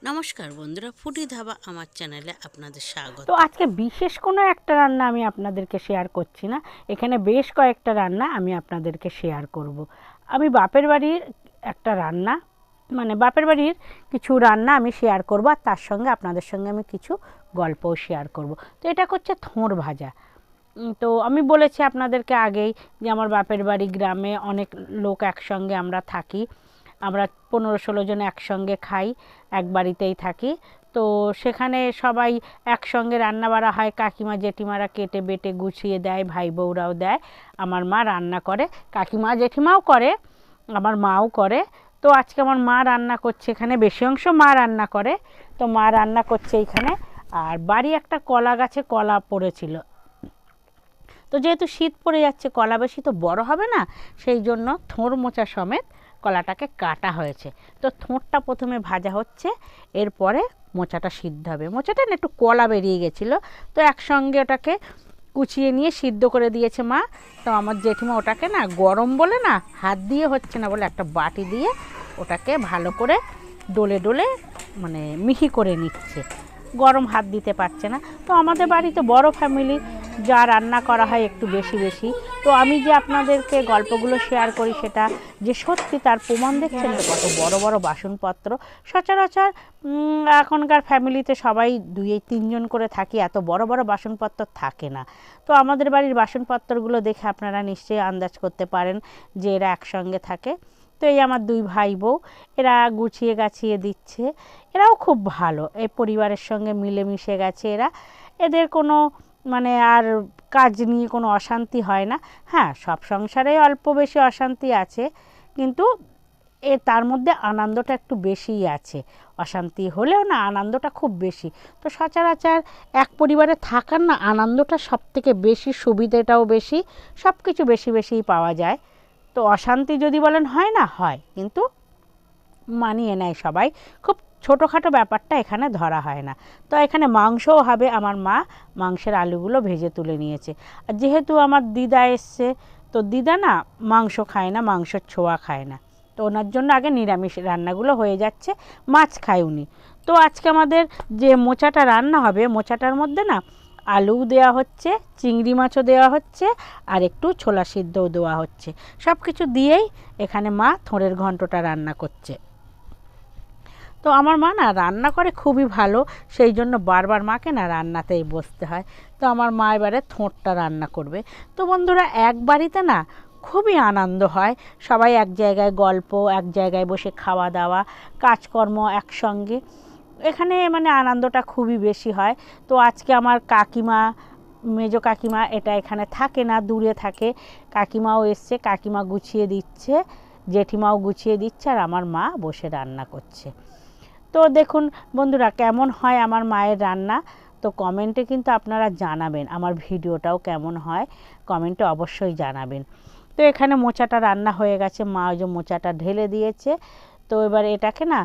নমস্কার বন্ধুরা, ফুডি ধাবা আমার চ্যানেলে আপনাদের স্বাগত। তো আজকে বিশেষ কোনো একটা রান্না আমি আপনাদেরকে শেয়ার করছি না, এখানে বেশ কয়েকটা রান্না আমি আপনাদেরকে শেয়ার করব। আমি বাপের বাড়ির একটা রান্না, মানে বাপের বাড়ির কিছু রান্না আমি শেয়ার করব, আর তার সঙ্গে আপনাদের সঙ্গে আমি কিছু গল্পও শেয়ার করব। তো এটা হচ্ছে থোড় ভাজা। তো আমি বলেছি আপনাদেরকে আগেই যে আমার বাপের বাড়ি গ্রামে, অনেক লোক একসঙ্গে আমরা থাকি, আমরা 15-16 জন একসঙ্গে খাই, এক বাড়িতেই থাকি। তো সেখানে সবাই একসঙ্গে রান্না বাড়া হয়, কাকিমা জেঠিমারা কেটে বেটে গুছিয়ে দেয়, ভাই বউরাও দেয়, আমার মা রান্না করে, কাকিমা জেঠিমাও করে, আমার মাও করে। তো আজকে আমার মা রান্না করছে, এখানে বেশি অংশ মা রান্না করে। তো মা রান্না করছে এইখানে, আর বাড়ি একটা কলা গাছে কলা পড়েছিল, তো যেহেতু শীত পড়ে যাচ্ছে, কলা বেশি তো বড় হবে না, সেই জন্য থোড় মোচা সমেত কলাটাকে কাটা হয়েছে। তো থোড়টা প্রথমে ভাজা হচ্ছে, এরপরে মোচাটা সিদ্ধ হবে। মোচাটা না একটু কলা বেরিয়ে গেছিলো, তো একসঙ্গে ওটাকে কুচিয়ে নিয়ে সিদ্ধ করে দিয়েছে মা। তো আমার জেঠিমা ওটাকে না গরম বলে না, হাত দিয়ে হচ্ছে না বলে একটা বাটি দিয়ে ওটাকে ভালো করে ডলে ডলে মানে মিহি করে নিচ্ছে, গরম হাত দিতে পারছে না। তো আমাদের বাড়িতে বড় ফ্যামিলি, যা রান্না করা হয় একটু বেশি বেশি। তো আমি যে আপনাদেরকে গল্পগুলো শেয়ার করি সেটা যে সত্যি, তার প্রমাণ দেখছেন তো, কত বড় বড় বাসনপত্র। সচরাচর এখনকার ফ্যামিলিতে সবাই 2-3 জন করে থাকি, এত বড় বড় বাসনপত্র থাকে না। তো আমাদের বাড়ির বাসনপত্রগুলো দেখে আপনারা নিশ্চয়ই আন্দাজ করতে পারেন যে এরা একসঙ্গে থাকে। তো এই আমার 2 ভাই বউ, এরা গুছিয়ে গাছিয়ে দিচ্ছে। এরাও খুব ভালো, এই পরিবারের সঙ্গে মিলেমিশে গেছে এরা, এদের কোনো মানে আর কাজ নিয়ে কোনো অশান্তি হয় না। হ্যাঁ, সব সংসারে অল্প বেশি অশান্তি আছে, কিন্তু তার মধ্যে আনন্দটা একটু বেশিই আছে। অশান্তি হলেও না আনন্দটা খুব বেশি। তো সচরাচর এক পরিবারে থাকার না আনন্দটা সব থেকে বেশি, সুবিধেটাও বেশি, সব কিছু বেশি বেশিই পাওয়া যায়। তো অশান্তি যদি বলেন হয় না, হয়, কিন্তু মানিয়ে নেয় সবাই, খুব ছোটোখাটো ব্যাপারটা এখানে ধরা হয় না। তো এখানে মাংসও হবে, আমার মা মাংসের আলুগুলো ভেজে তুলে নিয়েছে। আর যেহেতু আমার দিদা এসছে, তো দিদা না মাংস খায় না, মাংসের ছোঁয়া খায় না, তো ওনার জন্য আগে নিরামিষ রান্নাগুলো হয়ে যাচ্ছে, মাছ খায় উনি। তো আজকে আমাদের যে মোচাটা রান্না হবে, মোচাটার মধ্যে না আলু দেওয়া হচ্ছে, চিংড়ি মাছও দেওয়া হচ্ছে, আর একটু ছোলা সিদ্ধও দেওয়া হচ্ছে। সব কিছু দিয়েই এখানে মা থোড়ের ঘন্টটা রান্না করছে। তো আমার মা না রান্না করে খুবই ভালো, সেই জন্য বারবার মাকে না রান্নাতেই বসতে হয়। তো আমার মা এবারে থোঁটটা রান্না করবে। তো বন্ধুরা, এক বাড়িতে না খুবই আনন্দ হয়, সবাই এক জায়গায় গল্প, এক জায়গায় বসে খাওয়া দাওয়া, কাজকর্ম একসঙ্গে, এখানে মানে আনন্দটা খুবই বেশি হয়। তো আজকে আমার কাকিমা, মেজো কাকিমা এটা এখানে থাকে না, দূরে থাকে, কাকিমাও এসছে, কাকিমা গুছিয়ে দিচ্ছে, জেঠিমাও গুছিয়ে দিচ্ছে, আর আমার মা বসে রান্না করছে। তো দেখুন বন্ধুরা, কেমন হয় আমার মায়ের রান্না, তো কমেন্টে কিন্তু আপনারা জানাবেন, আমার ভিডিওটাও কেমন হয় কমেন্টে অবশ্যই জানাবেন। তো এখানে মোচাটা রান্না হয়ে গেছে, মা ওই যে মোচাটা ঢেলে দিয়েছে। তো এবার এটাকে না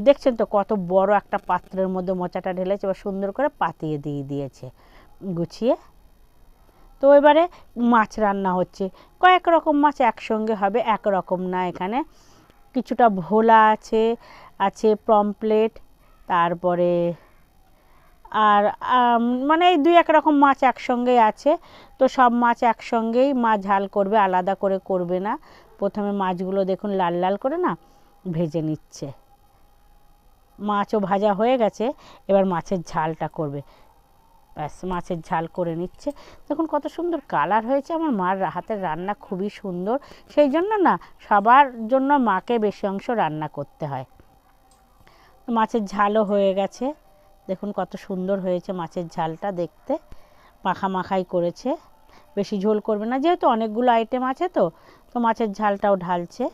দেখছেন তো কত বড় একটা পাত্রের মধ্যে মোচাটা ঢেলেছে, এবার সুন্দর করে পাতিয়ে দিয়ে দিয়েছে গুছিয়ে। তো এবারে মাছ রান্না হচ্ছে, কয়েক রকম মাছ একসঙ্গে হবে, এক রকম না, এখানে কিছুটা ভোলা আছে, আছে পমফ্রেট, তারপরে আর মানে এই 2-1 রকম মাছ একসঙ্গেই আছে। তো সব মাছ একসঙ্গেই মা ঝাল করবে, আলাদা করে করবে না। প্রথমে মাছগুলো দেখুন লাল লাল করে না ভেজে নিচ্ছে, মাছও ভাজা হয়ে গেছে, এবার মাছের ঝালটা করবে, ব্যাস মাছের ঝাল করে নিচ্ছে। দেখুন কত সুন্দর কালার হয়েছে, আমার মার হাতের রান্না খুবই সুন্দর, সেই জন্য না সবার জন্য মাকে বেশি অংশ রান্না করতে হয়। মাছের ঝালও হয়ে গেছে, দেখুন কত সুন্দর হয়েছে মাছের ঝালটা দেখতে, মাখা মাখাই করেছে, বেশি ঝোল করবে না, যেহেতু অনেকগুলো আইটেম আছে। তো তো মাছের ঝালটাও ঢালছে।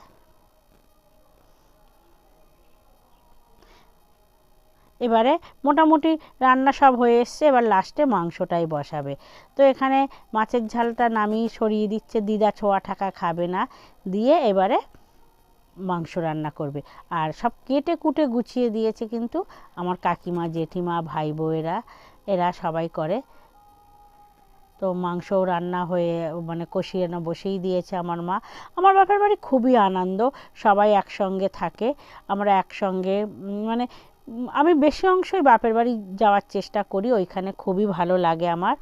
এবারে মোটামুটি রান্না সব হয়ে এসছে, এবার লাস্টে মাংসটাই বসাবে। তো এখানে মাছের ঝালটা নামিয়ে সরিয়ে দিচ্ছে, দিদা ছোঁয়া ঠাকা খাবে না, দিয়ে এবারে মাংস রান্না করবে। আর সব কেটে কুটে গুছিয়ে দিয়েছে কিন্তু আমার কাকিমা জেঠিমা ভাই বউয়েরা, এরা সবাই করে। তো মাংসও রান্না হয়ে মানে কষিয়ে না বসেই দিয়েছে আমার মা। আমার বাপের বাড়ি খুবই আনন্দ, সবাই একসঙ্গে থাকে, আমরা একসঙ্গে মানে আমি বেশি অংশই বাপের বাড়ি যাওয়ার চেষ্টা করি, ওইখানে খুবই ভালো লাগে আমার।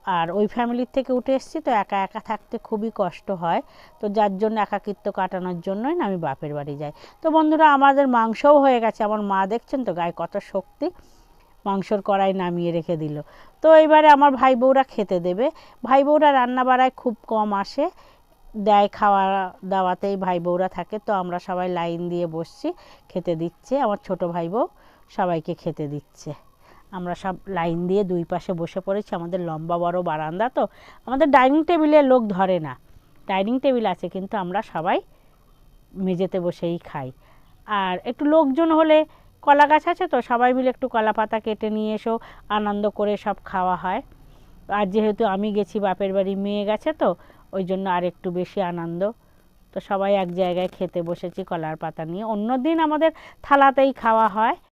আর ওই ফ্যামিলির থেকে উঠে এসেছি তো একা একা থাকতে খুবই কষ্ট হয়, তো যার জন্য একাকিত্ব কাটানোর জন্যই না আমি বাপের বাড়ি যাই। তো বন্ধুরা, আমাদের মাংসও হয়ে গেছে। আমার মা দেখছেন তো গায়ে কত শক্তি, মাংসর কড়াই নামিয়ে রেখে দিল। তো এবারে আমার ভাই বউরা খেতে দেবে। ভাই বউরা রান্না বাড়ায় খুব কম আসে, দেয় খাওয়া দাওয়াতেই ভাই বউরা থাকে। তো আমরা সবাই লাইন দিয়ে বসছি, খেতে দিচ্ছে। আমার ছোট ভাই বউ সবাইকে খেতে দিচ্ছে। আমরা সব লাইন দিয়ে দুই পাশে বসে পড়েছি। আমাদের লম্বা বড় বারান্দা, তো আমাদের ডাইনিং টেবিলে লোক ধরে না। ডাইনিং টেবিল আছে কিন্তু আমরা সবাই মেঝেতে বসেই খাই। আর একটু লোকজন হলে, কলা গাছ আছে তো, সবাই মিলে একটু কলা পাতা কেটে নিয়ে এসেও আনন্দ করে সব খাওয়া হয়। আর যেহেতু আমি গেছি বাপের বাড়ি, মেয়ে গেছে তো ওই জন্য আর একটু বেশি আনন্দ। তো সবাই এক জায়গায় খেতে বসেছি কলার পাতা নিয়ে। অন্য দিন আমাদের থালাতেই খাওয়া হয়।